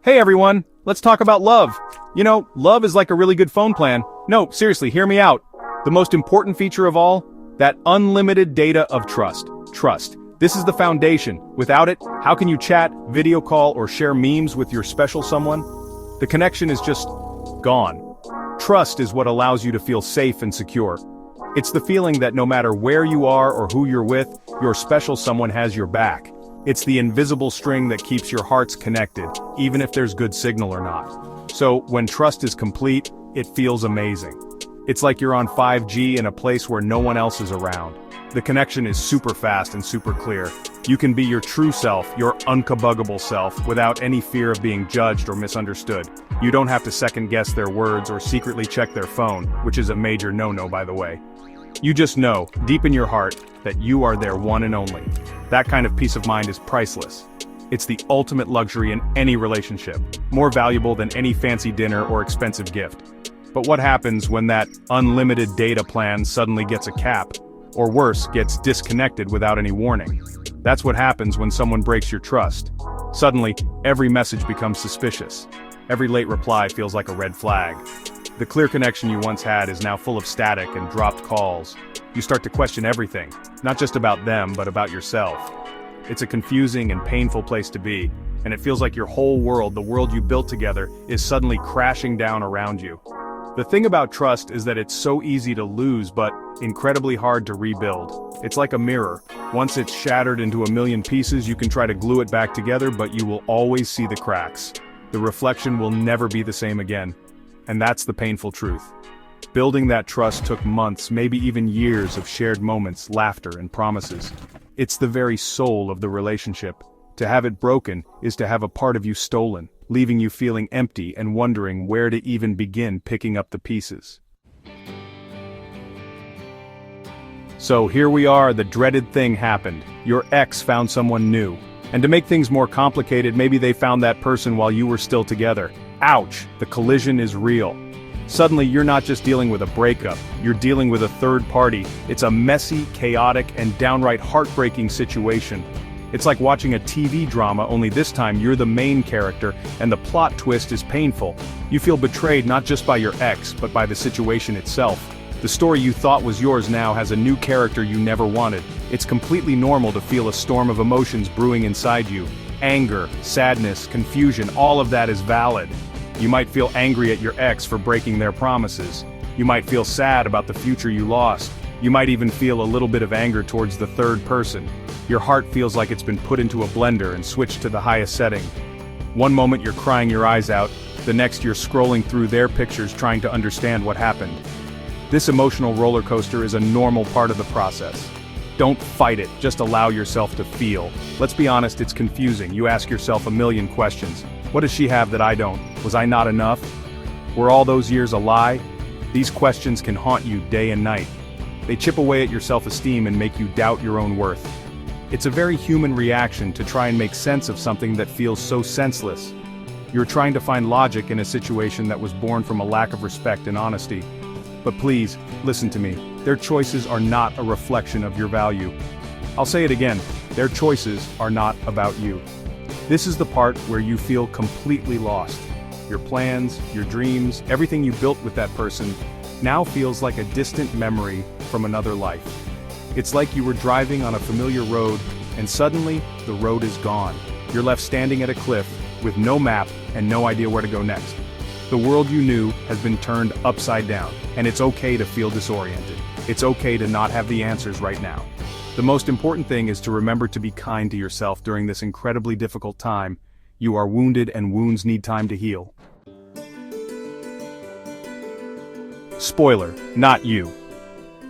Hey everyone, let's talk about love. You know, love is like a really good phone plan. No, seriously, hear me out. The most important feature of all, that unlimited data of trust. Trust. This is the foundation. Without it, how can you chat, video call, or share memes with your special someone? The connection is just gone. Trust is what allows you to feel safe and secure. It's the feeling that no matter where you are or who you're with, your special someone has your back. It's the invisible string that keeps your hearts connected, even if there's good signal or not. So, when trust is complete, it feels amazing. It's like you're on 5G in a place where no one else is around. The connection is super fast and super clear. You can be your true self, your unkabuggable self, without any fear of being judged or misunderstood. You don't have to second-guess their words or secretly check their phone, which is a major no-no, by the way. You just know, deep in your heart, that you are their one and only. That kind of peace of mind is priceless. It's the ultimate luxury in any relationship, more valuable than any fancy dinner or expensive gift. But what happens when that unlimited data plan suddenly gets a cap? Or worse, gets disconnected without any warning? That's what happens when someone breaks your trust. Suddenly, every message becomes suspicious. Every late reply feels like a red flag. The clear connection you once had is now full of static and dropped calls. You start to question everything, not just about them, but about yourself. It's a confusing and painful place to be, and it feels like your whole world, the world you built together, is suddenly crashing down around you. The thing about trust is that it's so easy to lose, but incredibly hard to rebuild. It's like a mirror. Once it's shattered into a million pieces, you can try to glue it back together, but you will always see the cracks. The reflection will never be the same again. And that's the painful truth. Building that trust took months, maybe even years of shared moments, laughter, and promises. It's the very soul of the relationship. To have it broken is to have a part of you stolen, leaving you feeling empty and wondering where to even begin picking up the pieces. So here we are, the dreaded thing happened. Your ex found someone new. And to make things more complicated, maybe they found that person while you were still together. Ouch, the collision is real. Suddenly you're not just dealing with a breakup, you're dealing with a third party. It's a messy, chaotic, and downright heartbreaking situation. It's like watching a TV drama, only this time you're the main character, and the plot twist is painful. You feel betrayed not just by your ex, but by the situation itself. The story you thought was yours now has a new character you never wanted. It's completely normal to feel a storm of emotions brewing inside you. Anger, sadness, confusion, all of that is valid. You might feel angry at your ex for breaking their promises. You might feel sad about the future you lost. You might even feel a little bit of anger towards the third person. Your heart feels like it's been put into a blender and switched to the highest setting. One moment you're crying your eyes out, the next you're scrolling through their pictures trying to understand what happened. This emotional roller coaster is a normal part of the process. Don't fight it, just allow yourself to feel. Let's be honest, it's confusing. You ask yourself a million questions. What does she have that I don't? Was I not enough? Were all those years a lie? These questions can haunt you day and night. They chip away at your self-esteem and make you doubt your own worth. It's a very human reaction to try and make sense of something that feels so senseless. You're trying to find logic in a situation that was born from a lack of respect and honesty. But please, listen to me. Their choices are not a reflection of your value. I'll say it again, their choices are not about you. This is the part where you feel completely lost. Your plans, your dreams, everything you built with that person now feels like a distant memory from another life. It's like you were driving on a familiar road, and suddenly, the road is gone. You're left standing at a cliff, with no map and no idea where to go next. The world you knew has been turned upside down, and it's okay to feel disoriented. It's okay to not have the answers right now. The most important thing is to remember to be kind to yourself during this incredibly difficult time. You are wounded and wounds need time to heal. Spoiler, not you.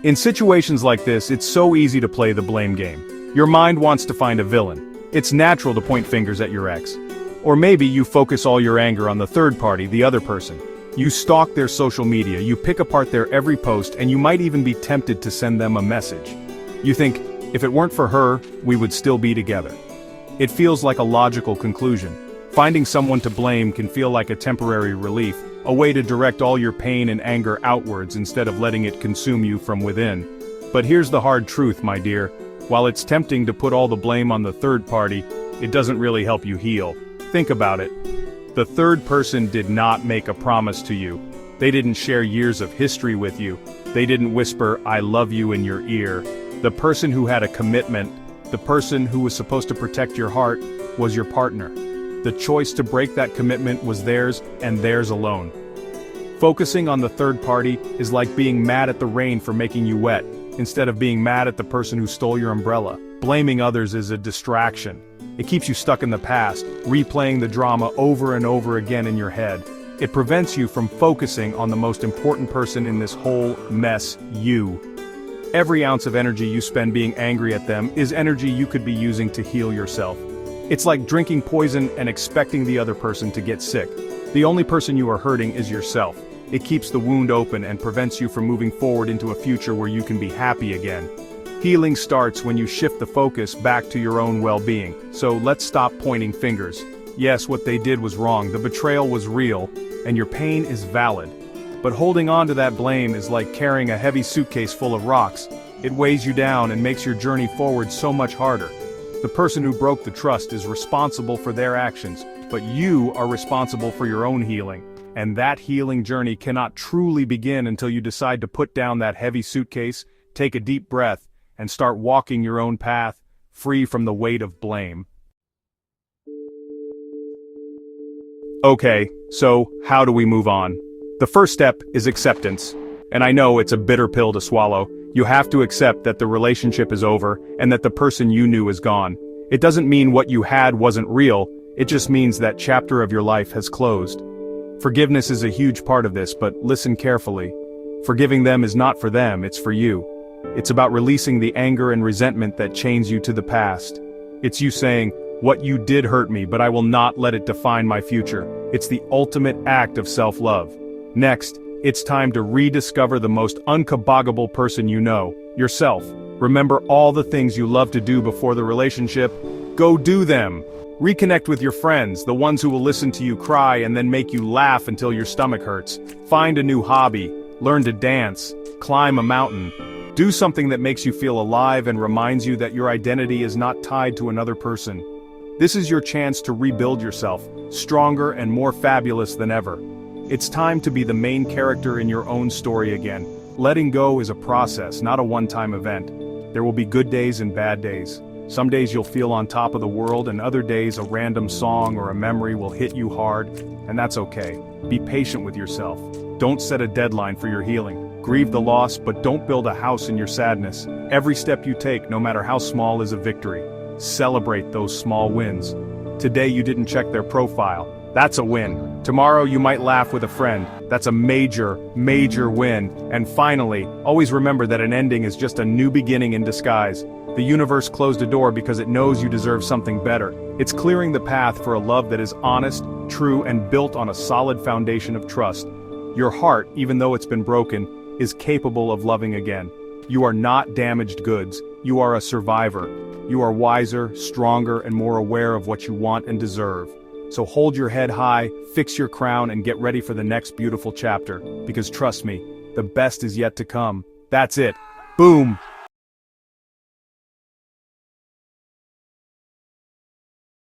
In situations like this, it's so easy to play the blame game. Your mind wants to find a villain. It's natural to point fingers at your ex. Or maybe you focus all your anger on the third party, the other person. You stalk their social media, you pick apart their every post, and you might even be tempted to send them a message. You think, if it weren't for her, we would still be together. It feels like a logical conclusion. Finding someone to blame can feel like a temporary relief, a way to direct all your pain and anger outwards instead of letting it consume you from within. But here's the hard truth, my dear. While it's tempting to put all the blame on the third party, it doesn't really help you heal. Think about it. The third person did not make a promise to you. They didn't share years of history with you. They didn't whisper, "I love you" in your ear. The person who had a commitment, the person who was supposed to protect your heart, was your partner. The choice to break that commitment was theirs and theirs alone. Focusing on the third party is like being mad at the rain for making you wet, instead of being mad at the person who stole your umbrella. Blaming others is a distraction. It keeps you stuck in the past, replaying the drama over and over again in your head. It prevents you from focusing on the most important person in this whole mess, you. Every ounce of energy you spend being angry at them is energy you could be using to heal yourself. It's like drinking poison and expecting the other person to get sick. The only person you are hurting is yourself. It keeps the wound open and prevents you from moving forward into a future where you can be happy again. Healing starts when you shift the focus back to your own well-being, so let's stop pointing fingers. Yes, what they did was wrong, the betrayal was real, and your pain is valid. But holding on to that blame is like carrying a heavy suitcase full of rocks. It weighs you down and makes your journey forward so much harder. The person who broke the trust is responsible for their actions, but you are responsible for your own healing. And that healing journey cannot truly begin until you decide to put down that heavy suitcase, take a deep breath, and start walking your own path, free from the weight of blame. Okay, so how do we move on? The first step is acceptance. And I know it's a bitter pill to swallow. You have to accept that the relationship is over, and that the person you knew is gone. It doesn't mean what you had wasn't real, it just means that chapter of your life has closed. Forgiveness is a huge part of this, but listen carefully. Forgiving them is not for them, it's for you. It's about releasing the anger and resentment that chains you to the past. It's you saying, "What you did hurt me, but I will not let it define my future." It's the ultimate act of self-love. Next, it's time to rediscover the most unkaboggable person you know, yourself. Remember all the things you loved to do before the relationship. Go do them. Reconnect with your friends, the ones who will listen to you cry and then make you laugh until your stomach hurts. Find a new hobby, learn to dance, climb a mountain. Do something that makes you feel alive and reminds you that your identity is not tied to another person. This is your chance to rebuild yourself, stronger and more fabulous than ever. It's time to be the main character in your own story again. Letting go is a process, not a one-time event. There will be good days and bad days. Some days you'll feel on top of the world, and other days a random song or a memory will hit you hard, and that's okay. Be patient with yourself. Don't set a deadline for your healing. Grieve the loss, but don't build a house in your sadness. Every step you take, no matter how small, is a victory. Celebrate those small wins. Today you didn't check their profile. That's a win. Tomorrow you might laugh with a friend. That's a major, major win. And finally, always remember that an ending is just a new beginning in disguise. The universe closed a door because it knows you deserve something better. It's clearing the path for a love that is honest, true, and built on a solid foundation of trust. Your heart, even though it's been broken, is capable of loving again. You are not damaged goods. You are a survivor. You are wiser, stronger, and more aware of what you want and deserve. So hold your head high, fix your crown, and get ready for the next beautiful chapter. Because trust me, the best is yet to come. That's it. Boom!